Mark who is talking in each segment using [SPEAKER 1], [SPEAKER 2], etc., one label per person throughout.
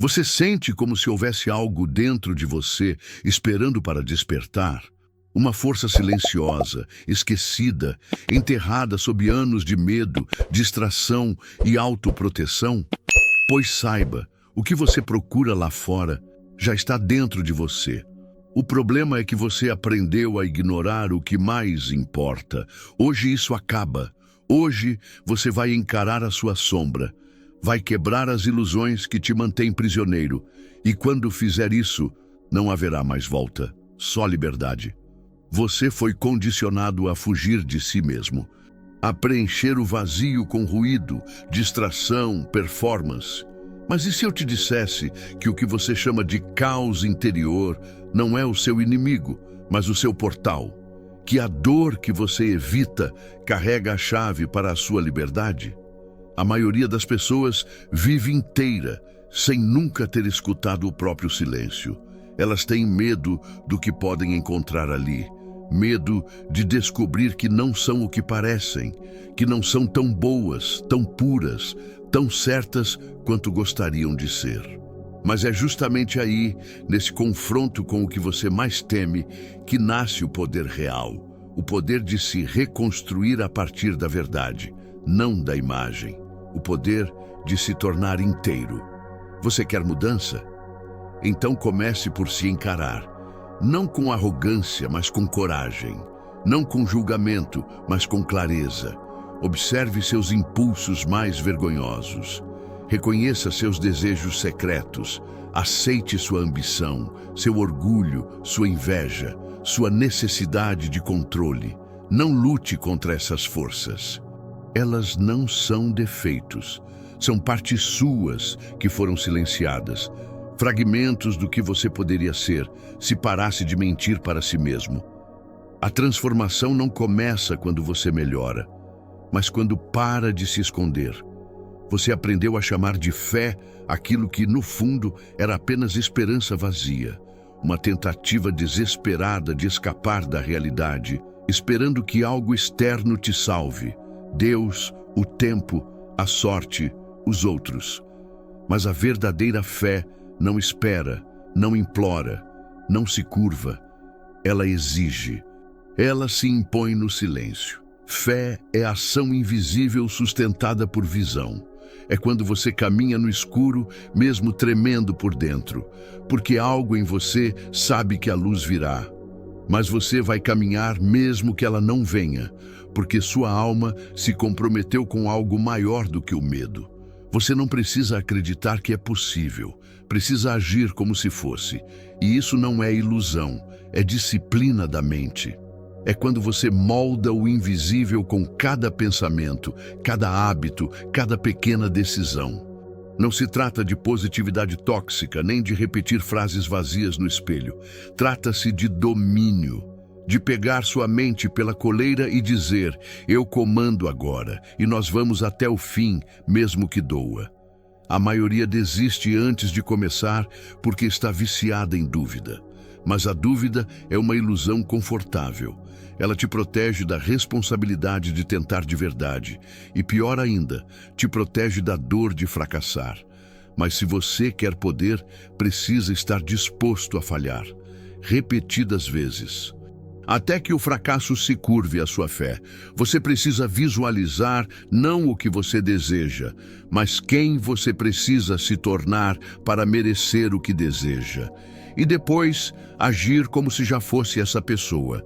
[SPEAKER 1] Você sente como se houvesse algo dentro de você esperando para despertar? Uma força silenciosa, esquecida, enterrada sob anos de medo, distração e autoproteção? Pois saiba, o que você procura lá fora já está dentro de você. O problema é que você aprendeu a ignorar o que mais importa. Hoje isso acaba. Hoje você vai encarar a sua sombra. Vai quebrar as ilusões que te mantêm prisioneiro. E quando fizer isso, não haverá mais volta, só liberdade. Você foi condicionado a fugir de si mesmo, a preencher o vazio com ruído, distração, performance. Mas e se eu te dissesse que o que você chama de caos interior não é o seu inimigo, mas o seu portal? Que a dor que você evita carrega a chave para a sua liberdade? A maioria das pessoas vive inteira sem nunca ter escutado o próprio silêncio. Elas têm medo do que podem encontrar ali. Medo de descobrir que não são o que parecem, que não são tão boas, tão puras, tão certas quanto gostariam de ser. Mas é justamente aí, nesse confronto com o que você mais teme, que nasce o poder real. O poder de se reconstruir a partir da verdade, não da imagem. O poder de se tornar inteiro. Você quer mudança? Então comece por se encarar. Não com arrogância, mas com coragem. Não com julgamento, mas com clareza. Observe seus impulsos mais vergonhosos. Reconheça seus desejos secretos. Aceite sua ambição, seu orgulho, sua inveja, sua necessidade de controle. Não lute contra essas forças. Elas não são defeitos. São partes suas que foram silenciadas. Fragmentos do que você poderia ser se parasse de mentir para si mesmo. A transformação não começa quando você melhora, mas quando para de se esconder. Você aprendeu a chamar de fé aquilo que, no fundo, era apenas esperança vazia, uma tentativa desesperada de escapar da realidade, esperando que algo externo te salve. Deus, o tempo, a sorte, os outros. Mas a verdadeira fé não espera, não implora, não se curva. Ela exige. Ela se impõe no silêncio. Fé é ação invisível sustentada por visão. É quando você caminha no escuro, mesmo tremendo por dentro, porque algo em você sabe que a luz virá. Mas você vai caminhar mesmo que ela não venha, porque sua alma se comprometeu com algo maior do que o medo. Você não precisa acreditar que é possível, precisa agir como se fosse. E isso não é ilusão, é disciplina da mente. É quando você molda o invisível com cada pensamento, cada hábito, cada pequena decisão. Não se trata de positividade tóxica, nem de repetir frases vazias no espelho. Trata-se de domínio, de pegar sua mente pela coleira e dizer: eu comando agora, e nós vamos até o fim, mesmo que doa. A maioria desiste antes de começar porque está viciada em dúvida. Mas a dúvida é uma ilusão confortável. Ela te protege da responsabilidade de tentar de verdade. E pior ainda, te protege da dor de fracassar. Mas se você quer poder, precisa estar disposto a falhar. Repetidas vezes. Até que o fracasso se curve à sua fé. Você precisa visualizar não o que você deseja, mas quem você precisa se tornar para merecer o que deseja. E depois, agir como se já fosse essa pessoa.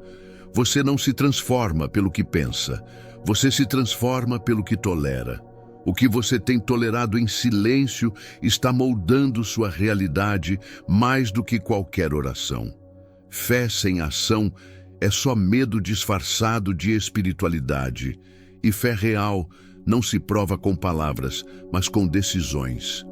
[SPEAKER 1] Você não se transforma pelo que pensa, você se transforma pelo que tolera. O que você tem tolerado em silêncio está moldando sua realidade mais do que qualquer oração. Fé sem ação é só medo disfarçado de espiritualidade. E fé real não se prova com palavras, mas com decisões.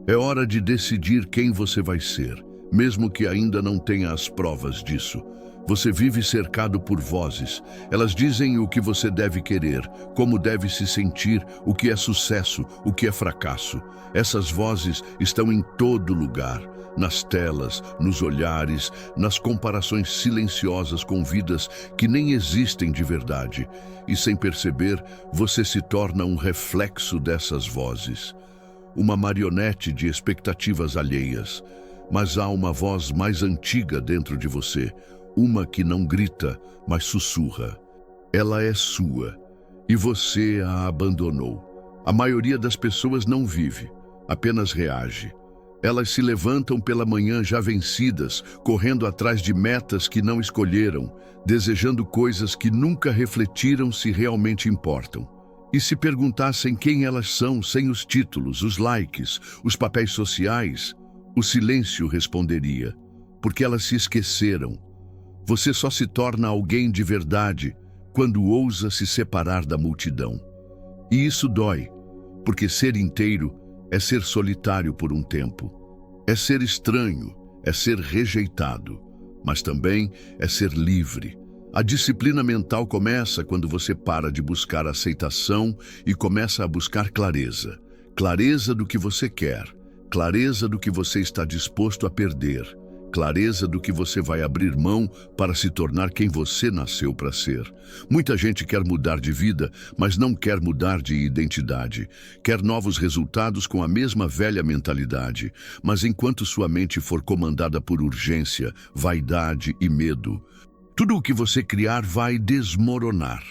[SPEAKER 1] É hora de decidir quem você vai ser, mesmo que ainda não tenha as provas disso. Você vive cercado por vozes. Elas dizem o que você deve querer, como deve se sentir, o que é sucesso, o que é fracasso. Essas vozes estão em todo lugar, nas telas, nos olhares, nas comparações silenciosas com vidas que nem existem de verdade. E sem perceber, você se torna um reflexo dessas vozes. uma marionete de expectativas alheias, mas há uma voz mais antiga dentro de você, uma que não grita, mas sussurra. Ela é sua, e você a abandonou. A maioria das pessoas não vive, apenas reage. Elas se levantam pela manhã já vencidas, correndo atrás de metas que não escolheram, desejando coisas que nunca refletiram se realmente importam. E se perguntassem quem elas são sem os títulos, os likes, os papéis sociais, o silêncio responderia, porque elas se esqueceram. Você só se torna alguém de verdade quando ousa se separar da multidão. E isso dói, porque ser inteiro é ser solitário por um tempo. É ser estranho, é ser rejeitado, mas também é ser livre. A disciplina mental começa quando você para de buscar aceitação e começa a buscar clareza. Clareza do que você quer, clareza do que você está disposto a perder, clareza do que você vai abrir mão para se tornar quem você nasceu para ser. Muita gente quer mudar de vida, mas não quer mudar de identidade. Quer novos resultados com a mesma velha mentalidade, mas enquanto sua mente for comandada por urgência, vaidade e medo, tudo o que você criar vai desmoronar.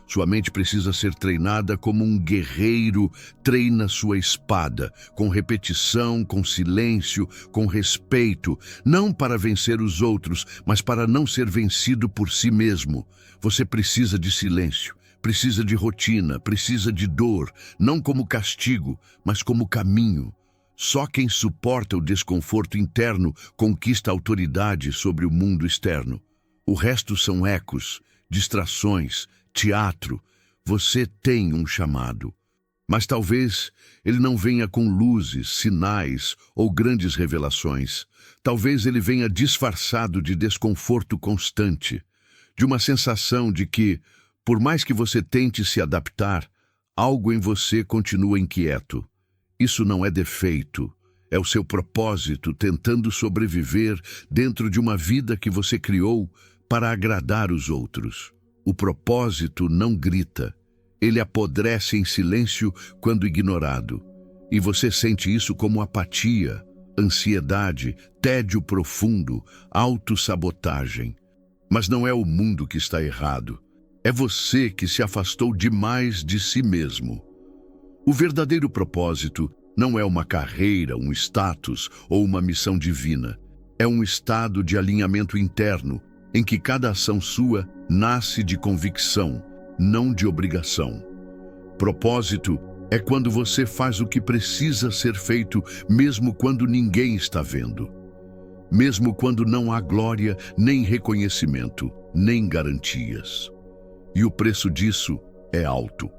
[SPEAKER 1] Sua mente precisa ser treinada como um guerreiro treina sua espada, com repetição, com silêncio, com respeito, não para vencer os outros, mas para não ser vencido por si mesmo. Você precisa de silêncio, precisa de rotina, precisa de dor, não como castigo, mas como caminho. Só quem suporta o desconforto interno conquista autoridade sobre o mundo externo. O resto são ecos, distrações, teatro. Você tem um chamado. Mas talvez ele não venha com luzes, sinais ou grandes revelações. Talvez ele venha disfarçado de desconforto constante, de uma sensação de que, por mais que você tente se adaptar, algo em você continua inquieto. Isso não é defeito, é o seu propósito tentando sobreviver dentro de uma vida que você criou para agradar os outros. O propósito não grita, ele apodrece em silêncio quando ignorado. E você sente isso como apatia, ansiedade, tédio profundo, autossabotagem. Mas não é o mundo que está errado, é você que se afastou demais de si mesmo. O verdadeiro propósito não é uma carreira, um status ou uma missão divina. É um estado de alinhamento interno, em que cada ação sua nasce de convicção, não de obrigação. Propósito é quando você faz o que precisa ser feito, mesmo quando ninguém está vendo. Mesmo quando não há glória, nem reconhecimento, nem garantias. E o preço disso é alto.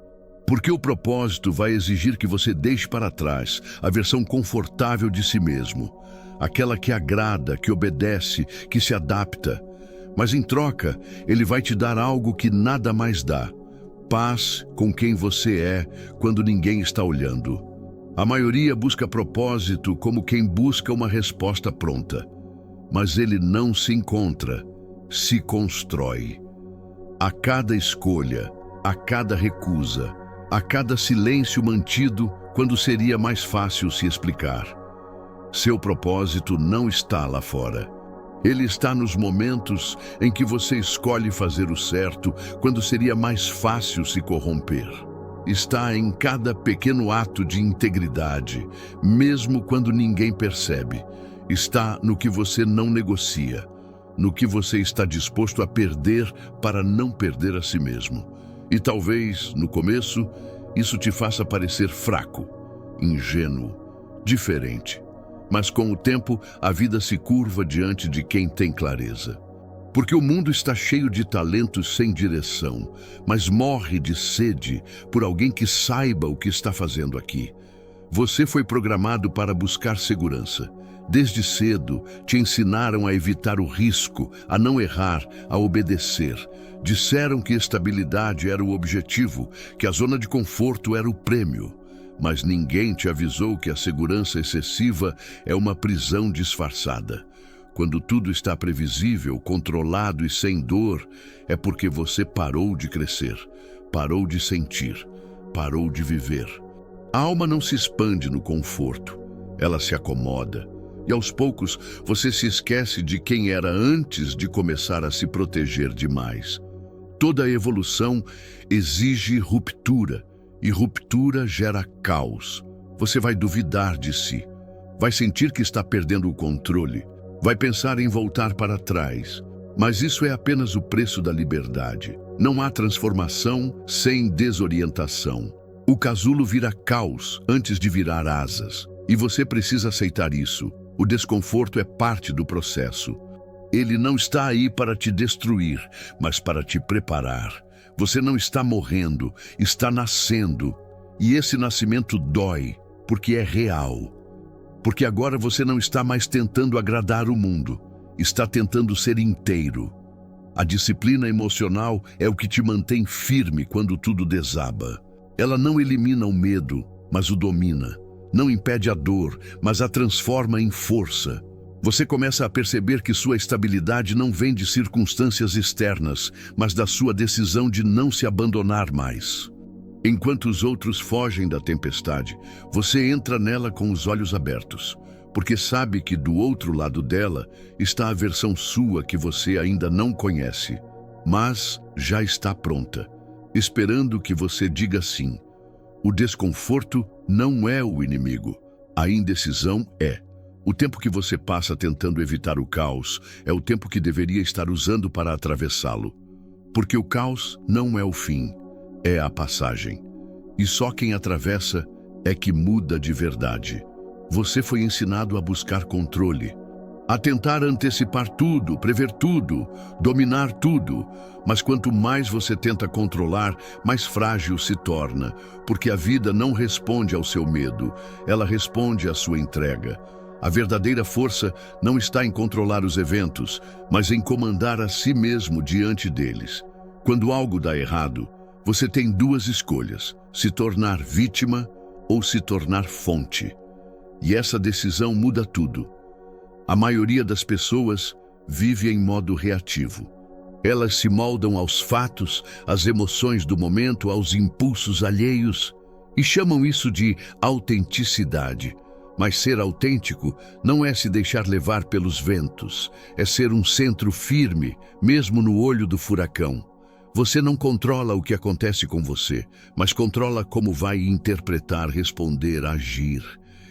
[SPEAKER 1] Porque o propósito vai exigir que você deixe para trás a versão confortável de si mesmo, aquela que agrada, que obedece, que se adapta. Mas em troca, ele vai te dar algo que nada mais dá: paz com quem você é quando ninguém está olhando. A maioria busca propósito como quem busca uma resposta pronta. Mas ele não se encontra, se constrói. A cada escolha, a cada recusa, a cada silêncio mantido quando seria mais fácil se explicar. Seu propósito não está lá fora. Ele está nos momentos em que você escolhe fazer o certo quando seria mais fácil se corromper. Está em cada pequeno ato de integridade, mesmo quando ninguém percebe. Está no que você não negocia, no que você está disposto a perder para não perder a si mesmo. E talvez, no começo, isso te faça parecer fraco, ingênuo, diferente. Mas com o tempo, a vida se curva diante de quem tem clareza. Porque o mundo está cheio de talentos sem direção, mas morre de sede por alguém que saiba o que está fazendo aqui. Você foi programado para buscar segurança. Desde cedo, te ensinaram a evitar o risco, a não errar, a obedecer. Disseram que estabilidade era o objetivo, que a zona de conforto era o prêmio. Mas ninguém te avisou que a segurança excessiva é uma prisão disfarçada. Quando tudo está previsível, controlado e sem dor, é porque você parou de crescer, parou de sentir, parou de viver. A alma não se expande no conforto, ela se acomoda. E aos poucos você se esquece de quem era antes de começar a se proteger demais. Toda evolução exige ruptura, e ruptura gera caos. Você vai duvidar de si, vai sentir que está perdendo o controle, vai pensar em voltar para trás. Mas isso é apenas o preço da liberdade. Não há transformação sem desorientação. O casulo vira caos antes de virar asas, e você precisa aceitar isso. O desconforto é parte do processo. Ele não está aí para te destruir, mas para te preparar. Você não está morrendo, está nascendo. E esse nascimento dói, porque é real. Porque agora você não está mais tentando agradar o mundo, está tentando ser inteiro. A disciplina emocional é o que te mantém firme quando tudo desaba. Ela não elimina o medo, mas o domina. Não impede a dor, mas a transforma em força. Você começa a perceber que sua estabilidade não vem de circunstâncias externas, mas da sua decisão de não se abandonar mais. Enquanto os outros fogem da tempestade, você entra nela com os olhos abertos, porque sabe que do outro lado dela está a versão sua que você ainda não conhece, mas já está pronta, esperando que você diga sim. O desconforto não é o inimigo, a indecisão é. O tempo que você passa tentando evitar o caos é o tempo que deveria estar usando para atravessá-lo. Porque o caos não é o fim, é a passagem. E só quem atravessa é que muda de verdade. Você foi ensinado a buscar controle, a tentar antecipar tudo, prever tudo, dominar tudo. Mas quanto mais você tenta controlar, mais frágil se torna, porque a vida não responde ao seu medo, ela responde à sua entrega. A verdadeira força não está em controlar os eventos, mas em comandar a si mesmo diante deles. Quando algo dá errado, você tem duas escolhas: se tornar vítima ou se tornar fonte. E essa decisão muda tudo. A maioria das pessoas vive em modo reativo. Elas se moldam aos fatos, às emoções do momento, aos impulsos alheios, e chamam isso de autenticidade. Mas ser autêntico não é se deixar levar pelos ventos, é ser um centro firme, mesmo no olho do furacão. Você não controla o que acontece com você, mas controla como vai interpretar, responder, agir.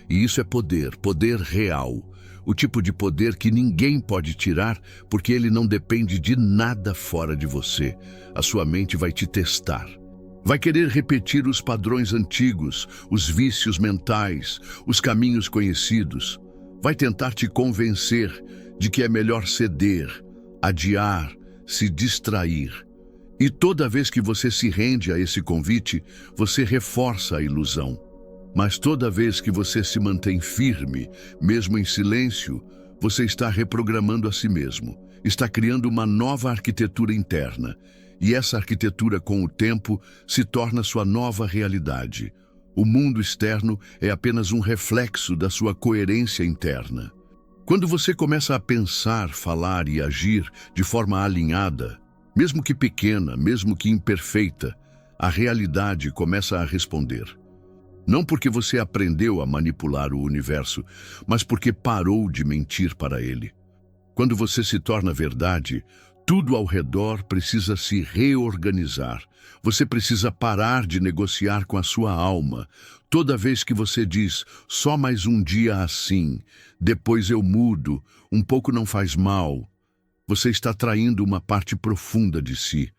[SPEAKER 1] E isso é poder, poder real. O tipo de poder que ninguém pode tirar, porque ele não depende de nada fora de você. A sua mente vai te testar. Vai querer repetir os padrões antigos, os vícios mentais, os caminhos conhecidos. Vai tentar te convencer de que é melhor ceder, adiar, se distrair. E toda vez que você se rende a esse convite, você reforça a ilusão. Mas toda vez que você se mantém firme, mesmo em silêncio, você está reprogramando a si mesmo, está criando uma nova arquitetura interna. E essa arquitetura, com o tempo, se torna sua nova realidade. O mundo externo é apenas um reflexo da sua coerência interna. Quando você começa a pensar, falar e agir de forma alinhada, mesmo que pequena, mesmo que imperfeita, a realidade começa a responder. Não porque você aprendeu a manipular o universo, mas porque parou de mentir para ele. Quando você se torna verdade, tudo ao redor precisa se reorganizar. Você precisa parar de negociar com a sua alma. Toda vez que você diz, só mais um dia assim, depois eu mudo, um pouco não faz mal, você está traindo uma parte profunda de si.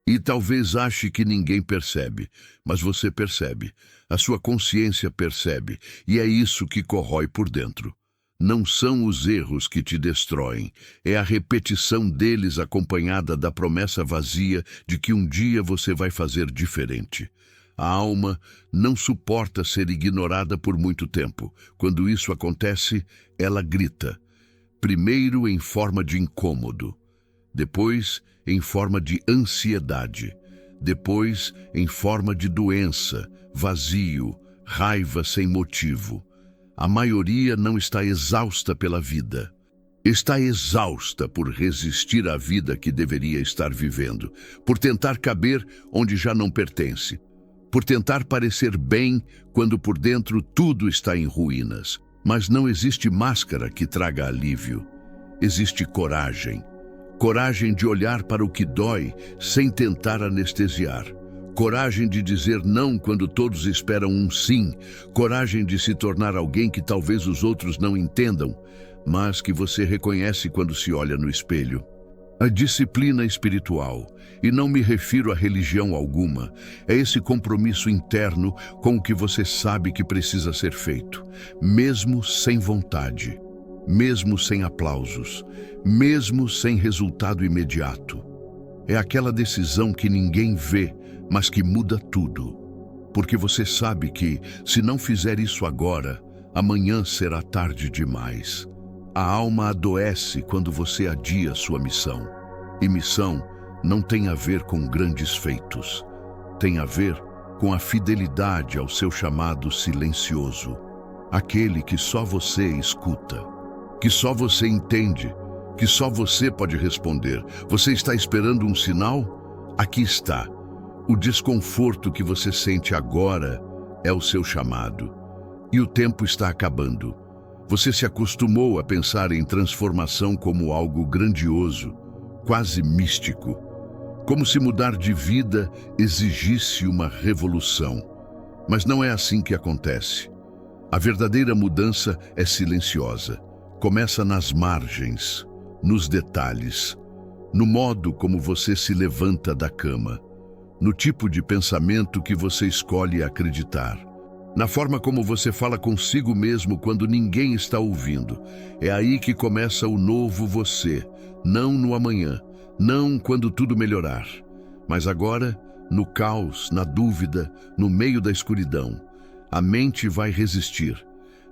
[SPEAKER 1] E talvez ache que ninguém percebe, mas você percebe. A sua consciência percebe, e é isso que corrói por dentro. Não são os erros que te destroem, é a repetição deles acompanhada da promessa vazia de que um dia você vai fazer diferente. A alma não suporta ser ignorada por muito tempo. Quando isso acontece, ela grita. Primeiro em forma de incômodo, depois em forma de ansiedade, depois em forma de doença, vazio, raiva sem motivo. A maioria não está exausta pela vida. Está exausta por resistir à vida que deveria estar vivendo, por tentar caber onde já não pertence, por tentar parecer bem quando por dentro tudo está em ruínas. Mas não existe máscara que traga alívio. Existe coragem. Coragem de olhar para o que dói sem tentar anestesiar. Coragem de dizer não quando todos esperam um sim. Coragem de se tornar alguém que talvez os outros não entendam, mas que você reconhece quando se olha no espelho. A disciplina espiritual, e não me refiro a religião alguma, é esse compromisso interno com o que você sabe que precisa ser feito, mesmo sem vontade, mesmo sem aplausos, mesmo sem resultado imediato. É aquela decisão que ninguém vê, mas que muda tudo. Porque você sabe que, se não fizer isso agora, amanhã será tarde demais. A alma adoece quando você adia sua missão. E missão não tem a ver com grandes feitos. Tem a ver com a fidelidade ao seu chamado silencioso. Aquele que só você escuta, que só você entende, que só você pode responder. Você está esperando um sinal? Aqui está. O desconforto que você sente agora é o seu chamado. E o tempo está acabando. Você se acostumou a pensar em transformação como algo grandioso, quase místico, como se mudar de vida exigisse uma revolução. Mas não é assim que acontece. A verdadeira mudança é silenciosa. Começa nas margens, nos detalhes, no modo como você se levanta da cama, no tipo de pensamento que você escolhe acreditar, na forma como você fala consigo mesmo quando ninguém está ouvindo. É aí que começa o novo você, não no amanhã, não quando tudo melhorar, mas agora, no caos, na dúvida, no meio da escuridão. A mente vai resistir,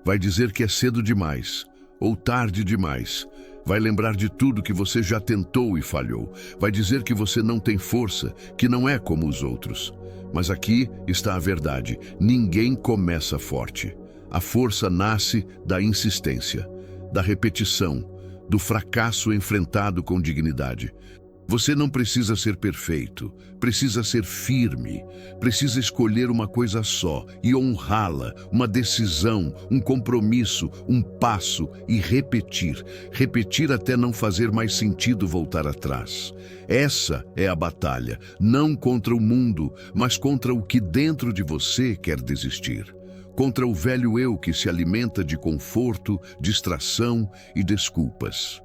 [SPEAKER 1] vai dizer que é cedo demais, ou tarde demais. Vai lembrar de tudo que você já tentou e falhou. Vai dizer que você não tem força, que não é como os outros. Mas aqui está a verdade. Ninguém começa forte. A força nasce da insistência, da repetição, do fracasso enfrentado com dignidade. Você não precisa ser perfeito, precisa ser firme, precisa escolher uma coisa só e honrá-la, uma decisão, um compromisso, um passo e repetir. Repetir até não fazer mais sentido voltar atrás. Essa é a batalha, não contra o mundo, mas contra o que dentro de você quer desistir. Contra o velho eu que se alimenta de conforto, distração e desculpas.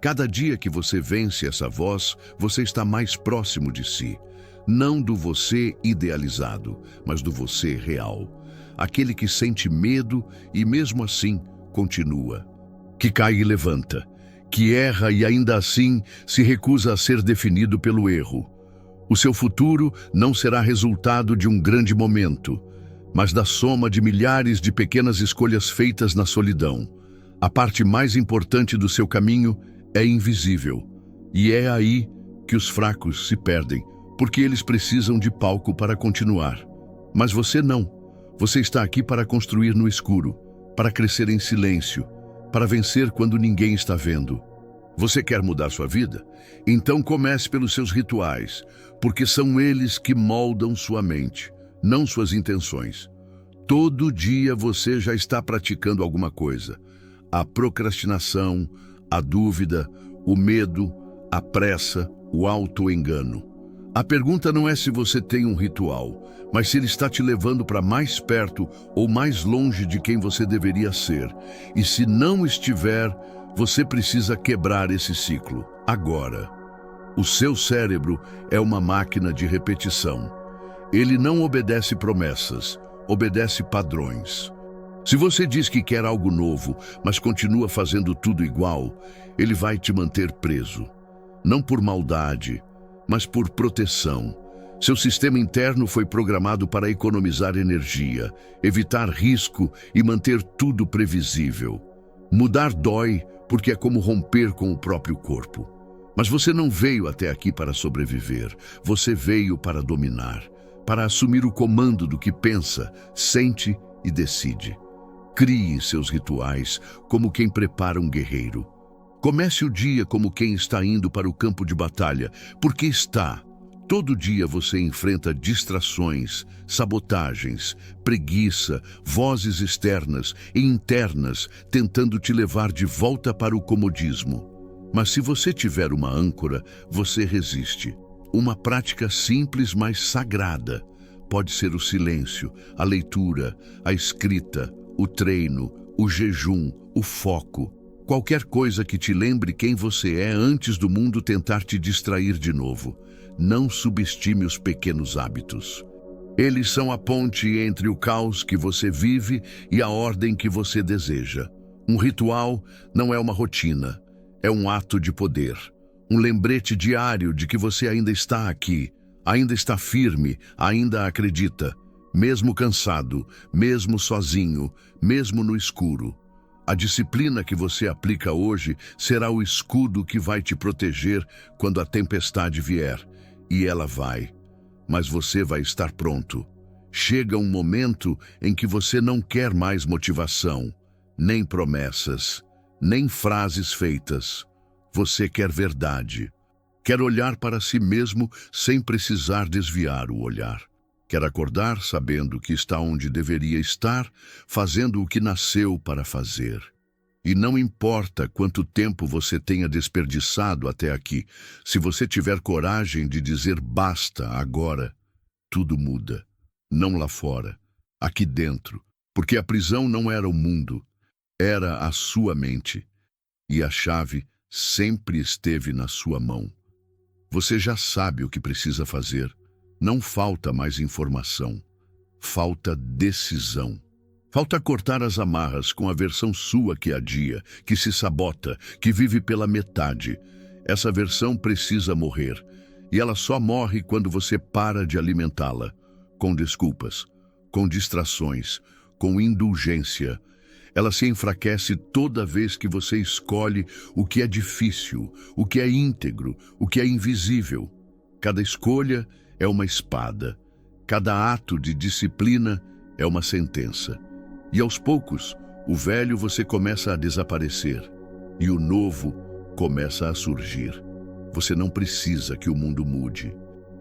[SPEAKER 1] Cada dia que você vence essa voz, você está mais próximo de si. Não do você idealizado, mas do você real. Aquele que sente medo e mesmo assim continua. Que cai e levanta. Que erra e ainda assim se recusa a ser definido pelo erro. O seu futuro não será resultado de um grande momento, mas da soma de milhares de pequenas escolhas feitas na solidão. A parte mais importante do seu caminho é invisível, e é aí que os fracos se perdem, porque eles precisam de palco para continuar. Mas você não. Você está aqui para construir no escuro, para crescer em silêncio, para vencer quando ninguém está vendo. Você quer mudar sua vida? Então comece pelos seus rituais, porque são eles que moldam sua mente, não suas intenções. Todo dia você já está praticando alguma coisa. A procrastinação, a dúvida, o medo, a pressa, o auto-engano. A pergunta não é se você tem um ritual, mas se ele está te levando para mais perto ou mais longe de quem você deveria ser. E se não estiver, você precisa quebrar esse ciclo, agora. O seu cérebro é uma máquina de repetição. Ele não obedece promessas, obedece padrões. Se você diz que quer algo novo, mas continua fazendo tudo igual, ele vai te manter preso. Não por maldade, mas por proteção. Seu sistema interno foi programado para economizar energia, evitar risco e manter tudo previsível. Mudar dói porque é como romper com o próprio corpo. Mas você não veio até aqui para sobreviver. Você veio para dominar, para assumir o comando do que pensa, sente e decide. Crie seus rituais como quem prepara um guerreiro. Comece o dia como quem está indo para o campo de batalha, porque está, Todo dia você enfrenta distrações, sabotagens, preguiça, vozes externas e internas tentando te levar de volta para o comodismo. Mas se você tiver uma âncora, você resiste. Uma prática simples, mas sagrada. Pode ser o silêncio, a leitura, a escrita, o treino, o jejum, o foco. Qualquer coisa que te lembre quem você é antes do mundo tentar te distrair de novo. Não subestime os pequenos hábitos. Eles são a ponte entre o caos que você vive e a ordem que você deseja. Um ritual não é uma rotina, é um ato de poder. Um lembrete diário de que você ainda está aqui, ainda está firme, ainda acredita, mesmo cansado, mesmo sozinho, mesmo no escuro. A disciplina que você aplica hoje será o escudo que vai te proteger quando a tempestade vier. E ela vai, mas você vai estar pronto. Chega um momento em que você não quer mais motivação, nem promessas, nem frases feitas. Você quer verdade. Quer olhar para si mesmo sem precisar desviar o olhar. Quer acordar sabendo que está onde deveria estar, fazendo o que nasceu para fazer. E não importa quanto tempo você tenha desperdiçado até aqui, se você tiver coragem de dizer basta agora, tudo muda. Não lá fora, aqui dentro, porque a prisão não era o mundo, era a sua mente. E a chave sempre esteve na sua mão. Você já sabe o que precisa fazer. Não falta mais informação, falta decisão. Falta cortar as amarras com a versão sua que adia, que se sabota, que vive pela metade. Essa versão precisa morrer, e ela só morre quando você para de alimentá-la, com desculpas, com distrações, com indulgência. Ela se enfraquece toda vez que você escolhe o que é difícil, o que é íntegro, o que é invisível. Cada escolha é uma espada, cada ato de disciplina é uma sentença. E aos poucos, o velho você começa a desaparecer e o novo começa a surgir. Você não precisa que o mundo mude.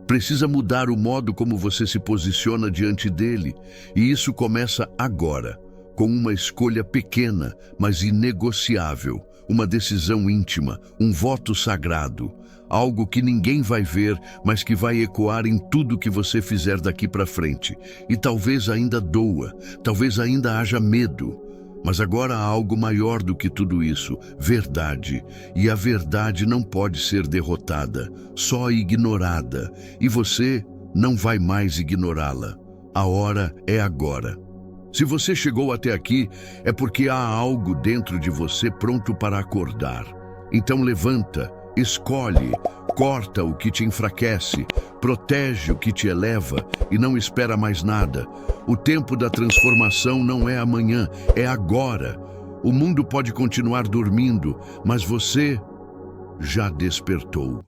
[SPEAKER 1] Precisa mudar o modo como você se posiciona diante dele, e isso começa agora, com uma escolha pequena, mas inegociável, uma decisão íntima, um voto sagrado, algo que ninguém vai ver, mas que vai ecoar em tudo que você fizer daqui para frente. E talvez ainda doa, talvez ainda haja medo. Mas agora há algo maior do que tudo isso, verdade. E a verdade não pode ser derrotada, só ignorada. E você não vai mais ignorá-la. A hora é agora. Se você chegou até aqui, é porque há algo dentro de você pronto para acordar. Então levanta, escolhe, corta o que te enfraquece, protege o que te eleva e não espera mais nada. O tempo da transformação não é amanhã, é agora. O mundo pode continuar dormindo, mas você já despertou.